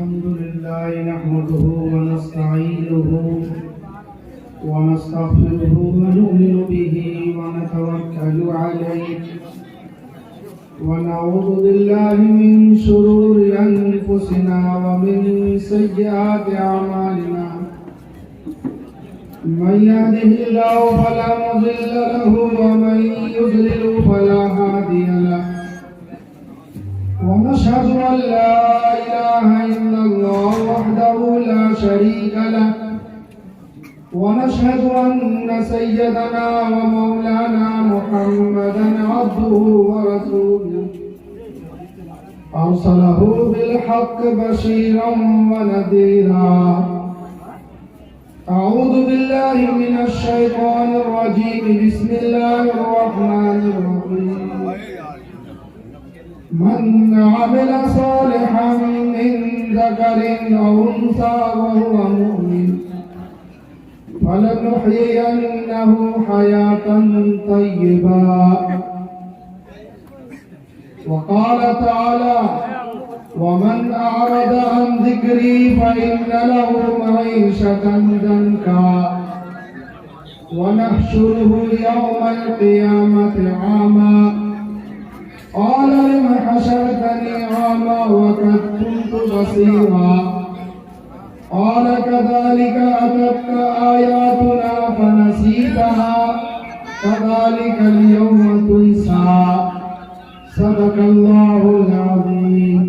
الحمد لله نحمده ونستعينه ونستغفره ونؤمن به ونتوكل عليه ونعوذ بالله من شرور أنفسنا ومن سيئات أعمالنا من يهده الله فلا مضل له ومن يضلل فلا هادي له ونشهد أن لا إله إلا الله وحده لا شريك له ونشهد أن سيدنا ومولانا محمدا عبده ورسوله أرسله بالحق بشيرا ونذيرا أعوذ بالله من الشيطان الرجيم بسم الله الرحمن الرحيم من عمل صالحا من ذكر أو أنثى وهو مؤمن فلنحيينه حياة طيبة وقال تعالى ومن أعرض عن ذكري فإن له معيشة ضنكا ونحشره يوم القيامة عاما قال لم حشرتني عاما وقد كنت بصيرا قال كذلك أتتك آياتنا فنسيتها كذلك اليوم تنسى صدق الله العظيم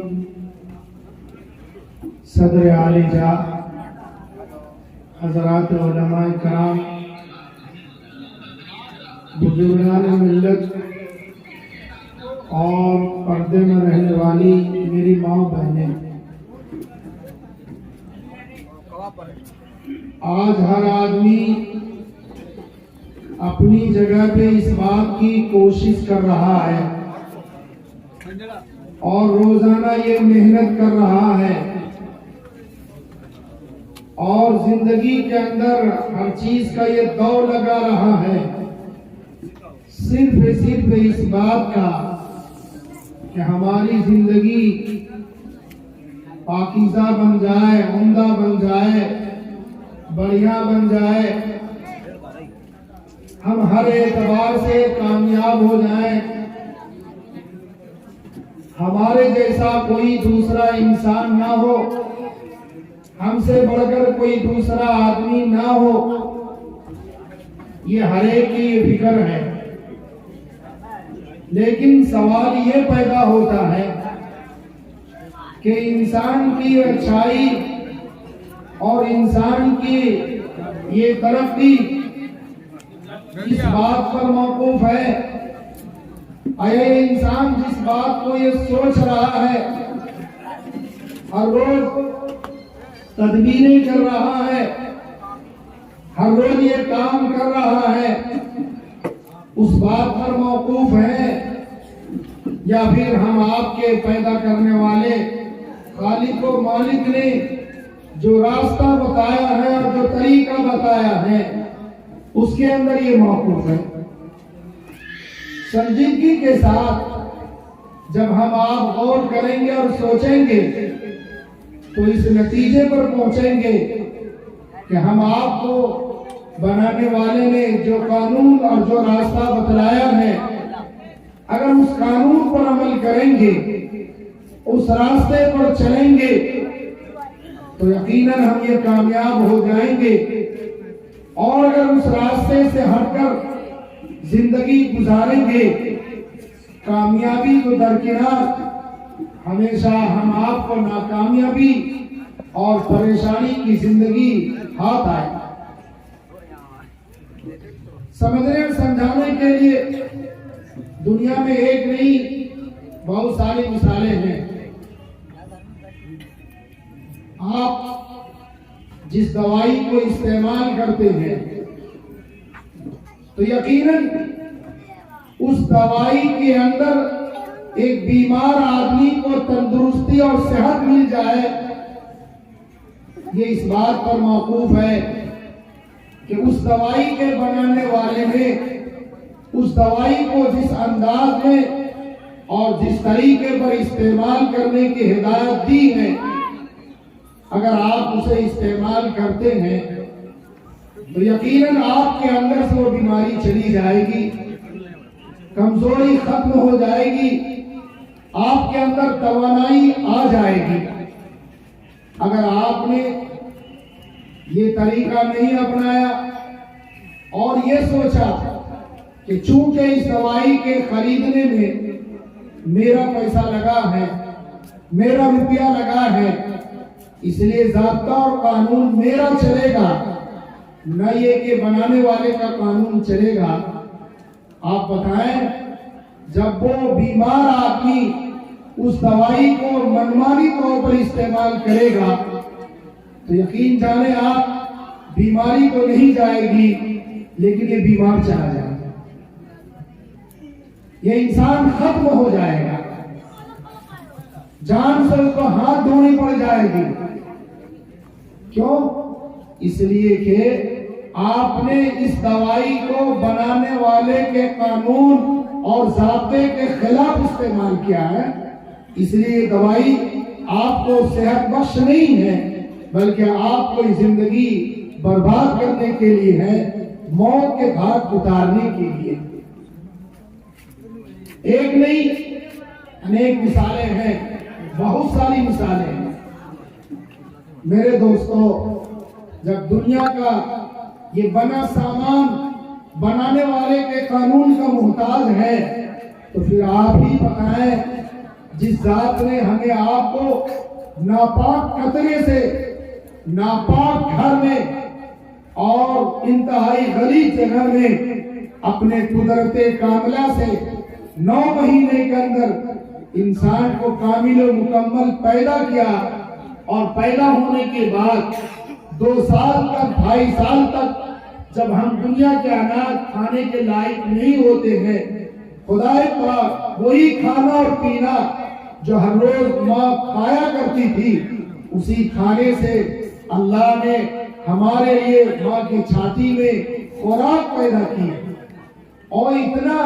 صدر عالی جا حضرات علماء کرام بزرگان ملت اور پردے میں رہنے والی میری ماں بہنیں، آج ہر آدمی اپنی جگہ پہ اس بات کی کوشش کر رہا ہے اور روزانہ یہ محنت کر رہا ہے اور زندگی کے اندر ہر چیز کا یہ دوڑ لگا رہا ہے صرف اس بات کا کہ ہماری زندگی پاکیزہ بن جائے، عمدہ بن جائے، بڑھیا بن جائے، ہم ہر اعتبار سے کامیاب ہو جائیں، ہمارے جیسا کوئی دوسرا انسان نہ ہو، ہم سے بڑھ کر کوئی دوسرا آدمی نہ ہو، یہ ہر ایک کی فکر ہے۔ لیکن سوال یہ پیدا ہوتا ہے کہ انسان کی اچھائی اور انسان کی یہ ترقی اس بات پر موقوف ہے، اے انسان جس بات کو یہ سوچ رہا ہے، ہر روز تدبیریں کر رہا ہے، ہر روز یہ کام کر رہا ہے، اس بات پر موقوف ہے یا پھر ہم آپ کے پیدا کرنے والے خالق و مالک نے جو راستہ بتایا ہے اور جو طریقہ بتایا ہے اس کے اندر یہ موقوف ہے۔ سنجیدگی کے ساتھ جب ہم آپ غور کریں گے اور سوچیں گے تو اس نتیجے پر پہنچیں گے کہ ہم آپ کو بنانے والے نے جو قانون اور جو راستہ بتلایا ہے، اگر اس قانون پر عمل کریں گے، اس راستے پر چلیں گے تو یقیناً ہم یہ کامیاب ہو جائیں گے، اور اگر اس راستے سے ہٹ کر زندگی گزاریں گے، کامیابی کو درکنار، ہمیشہ ہم آپ کو ناکامیابی اور پریشانی کی زندگی ہاتھ آئے۔ سمجھنے اور سمجھانے کے لیے دنیا میں ایک نہیں بہت ساری مثالیں ہیں۔ آپ جس دوائی کو استعمال کرتے ہیں تو یقیناً اس دوائی کے اندر ایک بیمار آدمی کو تندرستی اور صحت مل جائے، یہ اس بات پر موقوف ہے کہ اس دوائی کے بنانے والے نے اس دوائی کو جس انداز میں اور جس طریقے پر استعمال کرنے کی ہدایت دی ہے اگر آپ اسے استعمال کرتے ہیں تو یقیناً آپ کے اندر سے وہ بیماری چلی جائے گی، کمزوری ختم ہو جائے گی، آپ کے اندر توانائی آ جائے گی۔ اگر آپ نے یہ طریقہ نہیں اپنایا اور یہ سوچا کہ چونکہ اس دوائی کے خریدنے میں میرا پیسہ لگا ہے، میرا روپیہ لگا ہے، اس لیے ضابطہ اور قانون میرا چلے گا، نہ یہ کہ بنانے والے کا قانون چلے گا۔ آپ بتائیں، جب وہ بیمار آدمی اس دوائی کو منمانی طور پر استعمال کرے گا تو یقین جانے آپ بیماری تو نہیں جائے گی لیکن یہ بیمار چلا جائے گا، یہ انسان ختم ہو جائے گا، جان سے اس کو ہاتھ دھونی پڑ جائے گی۔ کیوں؟ اس لیے کہ آپ نے اس دوائی کو بنانے والے کے قانون اور ضابطے کے خلاف استعمال کیا ہے، اس لیے دوائی آپ کو صحت بخش نہیں ہے بلکہ آپ کو زندگی برباد کرنے کے لیے ہے، موت کے گھاٹ اتارنے کے لیے۔ ایک نہیں انیک مثالیں ہیں، بہت ساری مثالیں ہیں۔ میرے دوستو، جب دنیا کا یہ بنا سامان بنانے والے کے قانون کا محتاج ہے تو پھر آپ ہی بتائیں، جس ذات نے ہمیں آپ کو ناپاک قطرے سے ناپاک گھر میں اور انتہائی غلیظ جگہ میں اپنے قدرت کاملہ سے 9 مہینے کے اندر انسان کو کامل و مکمل پیدا کیا، اور پیدا ہونے کے بعد 2 سال تک 2.5 سال تک جب ہم دنیا کے اناج کھانے کے لائق نہیں ہوتے ہیں، خدا پاک وہی کھانا اور پینا جو ہر روز ماں کھایا کرتی تھی، اسی کھانے سے اللہ نے ہمارے لیے ماں کی چھاتی میں خوراک پیدا کی، اور اتنا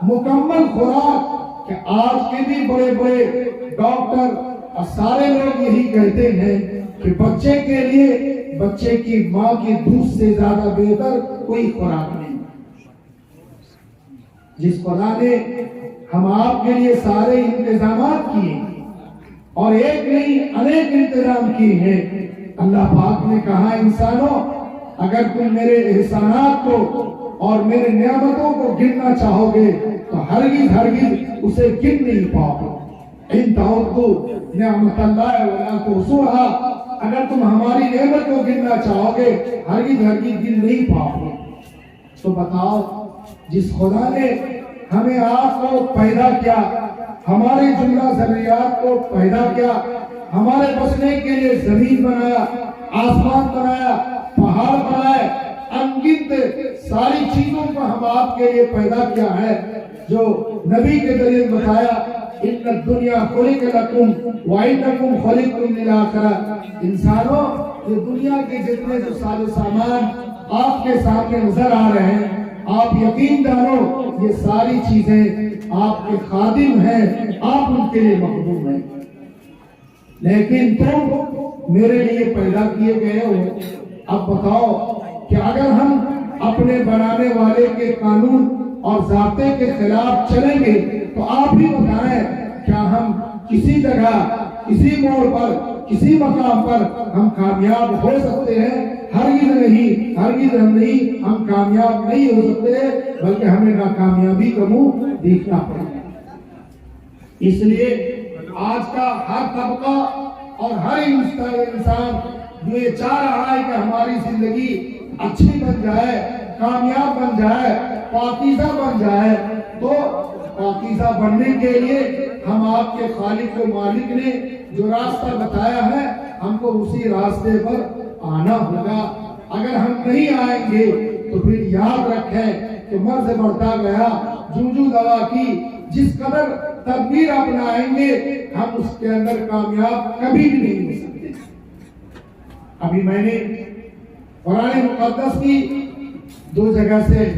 مکمل خوراک کہ آج کے بھی بڑے بڑے ڈاکٹر اور سارے لوگ یہی کہتے ہیں کہ بچے کے لیے بچے کی ماں کی دودھ سے زیادہ بہتر کوئی خوراک نہیں۔ جس خدا نے ہم آپ کے لیے سارے انتظامات کیے اور ایک نہیں انیک انتظام کیے ہیں، اللہ پاک نے کہا انسانوں، اگر تم میرے احسانات کو اور میرے نعمتوں کو گننا چاہو گے تو ہرگز اسے گن نہیں پاؤ گے۔ ان تعدوا نعمت اللہ ولا تحصوها، اگر تم ہماری نعمت کو گننا چاہو گے ہرگز گن نہیں پاؤ گے۔ تو بتاؤ، جس خدا نے ہمیں آپ کو پیدا کیا، ہمارے جملہ ضروریات کو پیدا کیا، ہمارے بسنے کے لیے زمین بنایا، آسمان بنایا، پہاڑ بنائے، انگنت ساری چیزوں کو ہم آپ کے لیے پیدا کیا ہے، جو نبی کے ذریعے بتایا ان الدنیا خلق لکم وانکم خلقتم للآخرہ۔ انسانوں، یہ دنیا کے جتنے جو ساز و سامان آپ کے سامنے نظر آ رہے ہیں، آپ یقین جانو یہ ساری چیزیں آپ کے خادم ہیں، آپ ان کے لیے محبوب ہیں، لیکن تم میرے لیے پیدا کیے گئے ہو۔ اب بتاؤ کہ اگر ہم اپنے بنانے والے کے قانون اور ضابطے کے خلاف چلیں گے تو آپ ہی بتائیں، کیا ہم کسی جگہ، کسی موڑ پر، کسی مقام پر ہم کامیاب ہو سکتے ہیں؟ ہرگز نہیں، ہم کامیاب نہیں ہو سکتے، بلکہ ہمیں ناکامیابی کا منہ دیکھنا پڑے گا۔ اس لیے آج کا ہر طبقہ اور ہر انسان جو یہ چاہ رہا ہے کہ ہماری زندگی اچھی بن جائے، کامیاب بن جائے، پاکیزہ بن جائے، تو پاکیزہ بننے کے لیے ہم آپ کے خالق و مالک نے جو راستہ بتایا ہے، ہم کو اسی راستے پر آنا ہوگا۔ اگر ہم نہیں آئیں گے تو پھر یاد رکھیں کہ مرض بڑھتا گیا، جوں دوا کی، جس قدر تدبیر اپنائیں گے ہم اس کے اندر کامیاب کبھی بھی نہیں ہو سکتے۔ ابھی میں نے قرآن مقدس کی 2 جگہ سے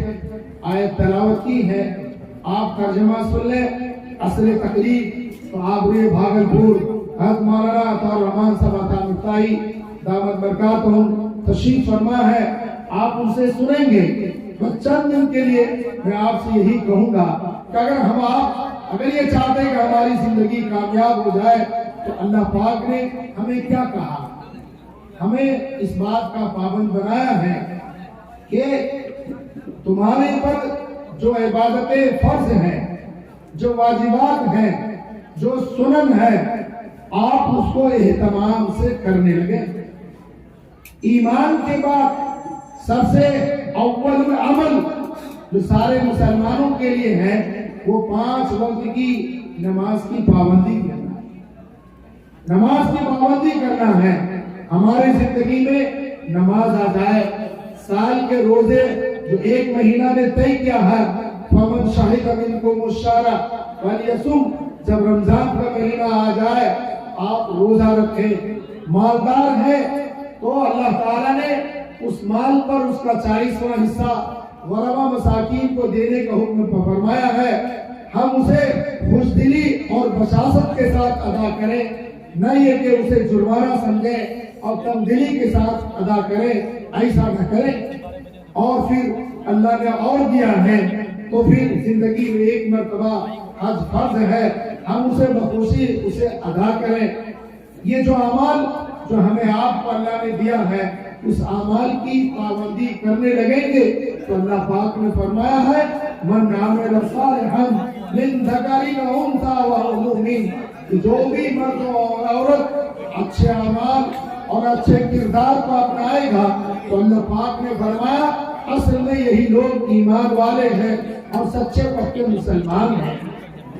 آیت تلاوت کی ہے، آپ ترجمہ سن لیں۔ اصل تقریر تو آبروئے بھاگلپور حضرت مولانا عطا الرحمان صاحب عطا مفتاحی دامت برکاتہم تشریف فرما ہے، آپ ان سے سنیں گے۔ بس چند دن کے لیے میں آپ سے یہی کہوں گا کہ اگر یہ چاہتے ہیں کہ ہماری زندگی کامیاب ہو جائے تو اللہ پاک نے ہمیں کیا کہا؟ ہمیں اس بات کا پابند بنایا ہے کہ تمہارے پر جو عبادتیں فرض ہیں، جو واجبات ہیں، جو سنن ہے، آپ اس کو اہتمام سے کرنے لگے۔ ایمان کے بعد سب سے اول عمل جو سارے مسلمانوں کے لیے ہے وہ 5 وقت کی نماز کی پابندی کرنا ہے۔ نماز کی پابندی کرنا ہے۔ ہماری زندگی میں نماز آ جائے، سال کے روزے جو 1 مہینہ نے طے کیا ہے، فمن شہد منکم الشہر فلیصم، جب رمضان کا مہینہ آ جائے آپ روزہ رکھیں۔ مالدار ہے تو اللہ تعالیٰ نے اس مال پر اس کا 40واں حصہ غربا مساکین کو دینے کا حکم فرمایا ہے۔ ہم اسے خوش دلی اور بشاشت کے ساتھ ادا کریں، نہ یہ کہ اسے جرمانہ سمجھیں اور کم دلی کے ساتھ ادا کریں، ایسا نہ کریں۔ اور پھر اللہ نے اور دیا ہے تو پھر زندگی میں 1 مرتبہ حج فرض ہے، ہم اسے بخوشی اسے ادا کریں۔ یہ جو اعمال جو ہمیں آپ کو اللہ نے دیا ہے اس اعمال کی پابندی کرنے لگیں گے تو اللہ پاک نے فرمایا ہے من عمل صالحا من ذکر او انثى وهو مؤمن، جو بھی مرد اور عورت اچھے اعمال اور اچھے کردار کو اپنائے گا تو اللہ پاک نے فرمایا اصل میں یہی لوگ ایمان والے ہیں اور سچے پکے مسلمان ہیں۔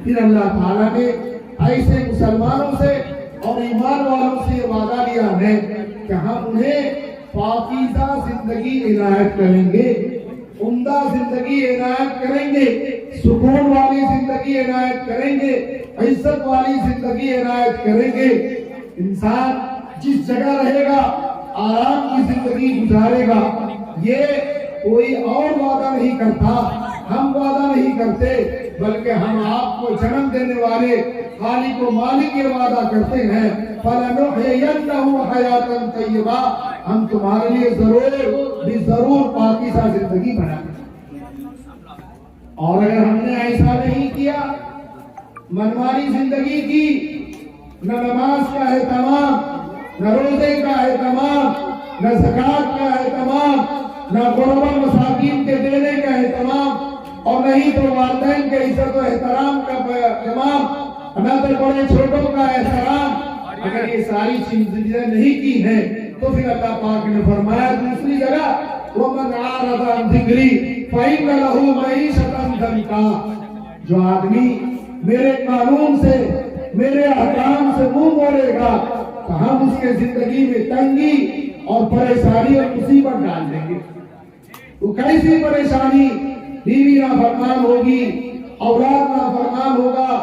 پھر اللہ تعالیٰ نے ایسے مسلمانوں سے اور ایمان والوں سے یہ وعدہ لیا ہے کہ ہم انہیں پاکیزہ زندگی عنایت کریں گے، عمدہ زندگی عنایت کریں گے، سکون والی زندگی عنایت کریں گے، عزت والی زندگی عنایت کریں گے۔ انسان جس جگہ رہے گا آرام کی زندگی گزارے گا، یہ کوئی اور وعدہ نہیں کرتا، ہم وعدہ نہیں کرتے، بلکہ ہم آپ کو جنم دینے والے خالق و مالک یہ وعدہ کرتے ہیں فَلَنُحْيِيَنَّهُ حَيَاةً طَيِّبَةً، ہم تمہارے لیے ضرور پاکیزہ زندگی بنائیں۔ اور اگر ہم نے ایسا نہیں کیا، منمانی زندگی کی، نہ نماز کا اہتمام، نہ روزے کا اہتمام، نہ زکوٰۃ کا اہتمام، نہ غربا مساکین کے دینے کا اہتمام، اور نہیں تو والدین کے عزت و احترام کا اہتمام، نہ تو بڑے چھوٹوں کا احترام، اگر یہ ساری چیزیں نہیں کی ہیں تو پھر اللہ پاک نے فرمایا دوسری جگہ وَمَنْ أَعْرَضَ عَنْ ذِكْرِي فَإِنَّ لَهُ مَعِيشَةً ضَنْكًا، جو آدمی میرے قانون سے، میرے احکام سے منہ موڑے گا تو ہم اس کے زندگی میں تنگی اور پریشانی اور مصیبت ڈال دیں گے۔ تو کیسی پریشانی؟ بیوی نافرمان ہوگی، اولاد نافرمان ہوگا،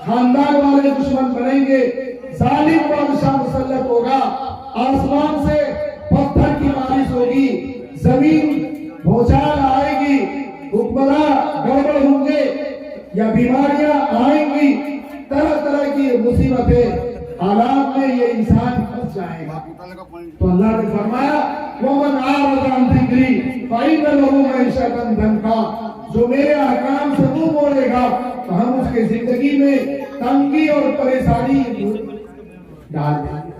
خاندان والے دشمن بنیں گے، ظالم بادشاہ مسلط ہوگا، آسمان سے پتھر کی بارش ہوگی، زمین بھوچال آئے گی، حکمراں گڑبڑ ہوں گے یا بیماریاں آئیں گی، طرح طرح کی مصیبتیں حالات میں یہ انسان پھنس جائے گا۔ تو اللہ نے فرمایا وَمَنْ أَعْرَضَ عَنْ ذِكْرِي فَإِنَّ لَهُ مَعِيشَةً ضَنْكًا، جو میرے احکام سے منہ موڑے گا تو ہم اس کے زندگی میں تنگی اور پریشانی ڈال دیں گے۔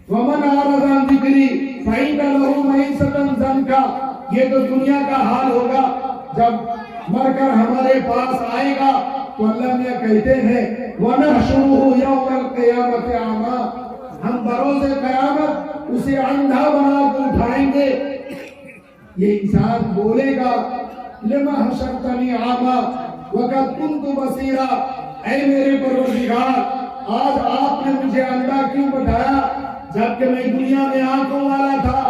وَمَنْ أَعْرَضَ عَنْ ذِكْرِي فَإِنَّ لَهُ مَعِيشَةً ضَنْكًا، یہ تو دنیا کا حال ہوگا، جب مر کر ہمارے پاس آئے گا تو اللہ نے کہتے ہیں وَنَحْشُرُهُ يَوْمَ الْقِيَامَةِ أَعْمَىٰ، ہم بروز قیامت اسے اندھا بنا کر اٹھائیں گے۔ یہ انسان بولے گا لِمَ حَشَرْتَنِي أَعْمَىٰ وَقَدْ كُنْتُ بَصِيرًا، اے میرے پروردگار آج آپ نے مجھے اندھا کیوں بتایا جبکہ میں دنیا میں آنکھوں والا تھا،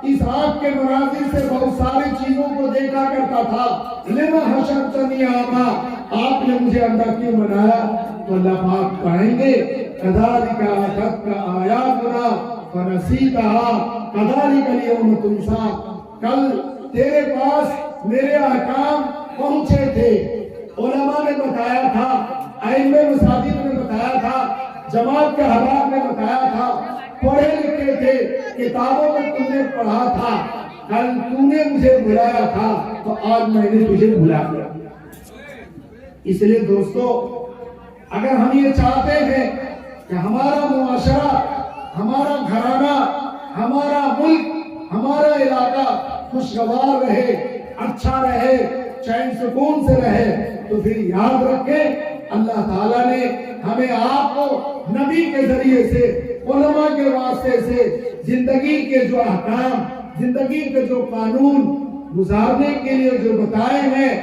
اس آنکھ کے مناظر سے بہت ساری چیزوں کو دیکھا کرتا تھا۔ لِمَ حَشَرْتَنِي أَعْمَىٰ، آپ نے مجھے اندھا کیوں بنایا؟ تو اللہ پاک کہیں گے كَذَلِكَ أَتَتْكَ آيَاتُنَا فَنَسِيتَهَا كَذَلِكَ الْيَوْمَ تُنسَىٰ، کل تیرے پاس میرے احکام پہنچے تھے، علماء نے بتایا تھا ائمہ مساجد نے بتایا تھا، جماعت کے حضرات نے بتایا تھا، پڑھے لکھے تھے، کتابوں میں تم نے پڑھا تھا، کل تو نے مجھے بلایا تھا تو آج میں نے تجھے بلا دیا۔ اس لیے دوستو، اگر ہم یہ چاہتے ہیں کہ ہمارا معاشرہ، ہمارا گھرانہ، ہمارا ملک، ہمارا علاقہ خوشگوار رہے، اچھا رہے، چین سکون سے رہے، تو پھر یاد رکھیں اللہ تعالیٰ نے ہمیں آپ کو نبی کے ذریعے سے، علماء کے واسطے سے زندگی کے جو احکام، زندگی کے جو قانون گزارنے کے لیے جو بتائے ہیں،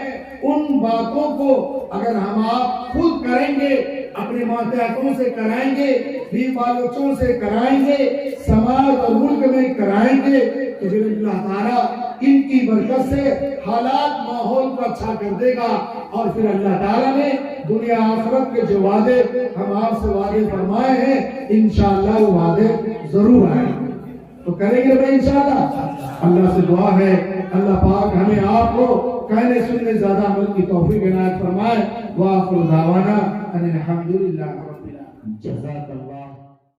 ان باتوں کو اگر ہم آپ خود کریں گے، اپنے ماتحتوں سے کرائیں گے، بیوی بالوں سے کرائیں گے، سماج اور ملک میں کرائیں گے، تو پھر اللہ تعالیٰ ان کی برکت سے حالات ماحول کو اچھا کر دے گا، اور پھر اللہ تعالیٰ نے دنیا آخرت کے جو وعدے ہم آپ سے وعدے فرمائے ہیں، انشاءاللہ وہ وعدے ضرور آئیں گے۔ تو کریں گے بھائی انشاءاللہ۔ اللہ سے دعا ہے اللہ پاک ہمیں آپ کو کہنے سننے زیادہ عمل کی توفیق عنایت فرمائے۔ وآخر دعوانا ان الحمدللہ رب العالمین۔ جزاک اللہ۔